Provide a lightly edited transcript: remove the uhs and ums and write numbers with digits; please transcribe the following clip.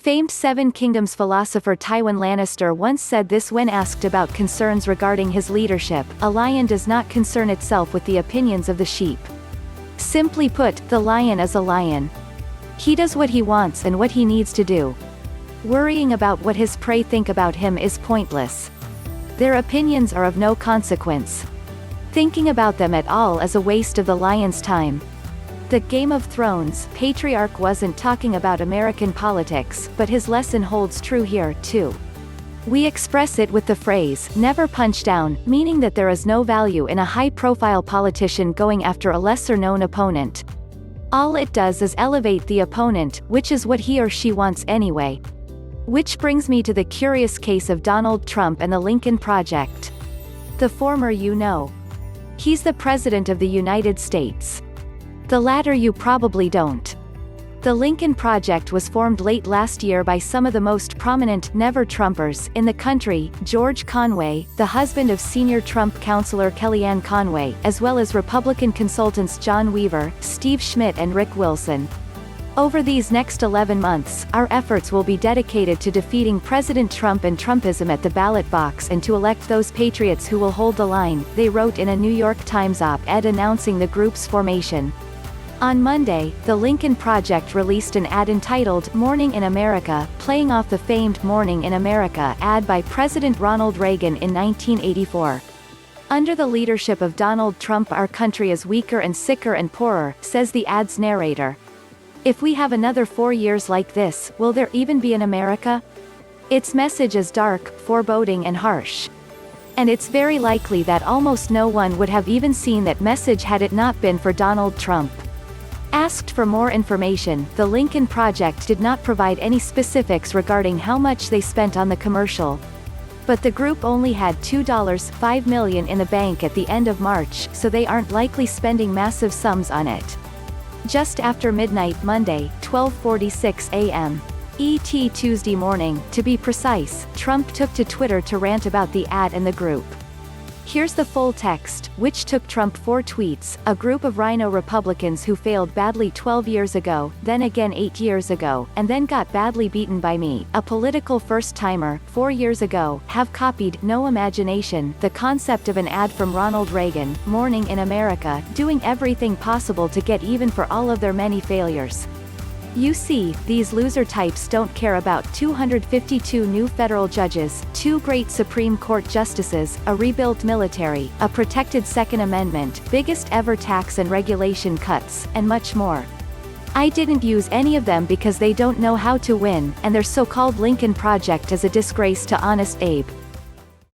Famed Seven Kingdoms philosopher Tywin Lannister once said this when asked about concerns regarding his leadership: "A lion does not concern itself with the opinions of the sheep. Simply put, the lion is a lion. He does what he wants and what he needs to do. Worrying about what his prey think about him is pointless. Their opinions are of no consequence. Thinking about them at all is a waste of the lion's time." The Game of Thrones patriarch wasn't talking about American politics, but his lesson holds true here, too. We express it with the phrase, "never punch down," meaning that there is no value in a high-profile politician going after a lesser-known opponent. All it does is elevate the opponent, which is what he or she wants anyway. Which brings me to the curious case of Donald Trump and the Lincoln Project. The former you know. He's the President of the United States. The latter you probably don't. The Lincoln Project was formed late last year by some of the most prominent never-Trumpers in the country: George Conway, the husband of senior Trump counselor Kellyanne Conway, as well as Republican consultants John Weaver, Steve Schmidt and Rick Wilson. Over these next 11 months, our efforts will be dedicated to defeating President Trump and Trumpism at the ballot box and to elect those patriots who will hold the line, they wrote in a New York Times op-ed announcing the group's formation. On Monday, the Lincoln Project released an ad entitled "Morning in America," playing off the famed Morning in America ad by President Ronald Reagan in 1984. "Under the leadership of Donald Trump, our country is weaker and sicker and poorer," says the ad's narrator. "If we have another 4 years like this, will there even be an America?" Its message is dark, foreboding and harsh. And it's very likely that almost no one would have even seen that message had it not been for Donald Trump. Asked for more information, the Lincoln Project did not provide any specifics regarding how much they spent on the commercial. But the group only had $2.5 million in the bank at the end of March, so they aren't likely spending massive sums on it. Just after midnight Monday, 12:46 a.m. ET Tuesday morning, to be precise, Trump took to Twitter to rant about the ad and the group. Here's the full text, which took Trump 4 tweets: "A group of rhino Republicans who failed badly 12 years ago, then again 8 years ago, and then got badly beaten by me, a political first-timer, 4 years ago, have copied, no imagination, the concept of an ad from Ronald Reagan, Morning in America, doing everything possible to get even for all of their many failures. You see, these loser types don't care about 252 new federal judges, 2 great Supreme Court justices, a rebuilt military, a protected Second Amendment, biggest ever tax and regulation cuts, and much more. I didn't use any of them because they don't know how to win, and their so-called Lincoln Project is a disgrace to Honest Abe.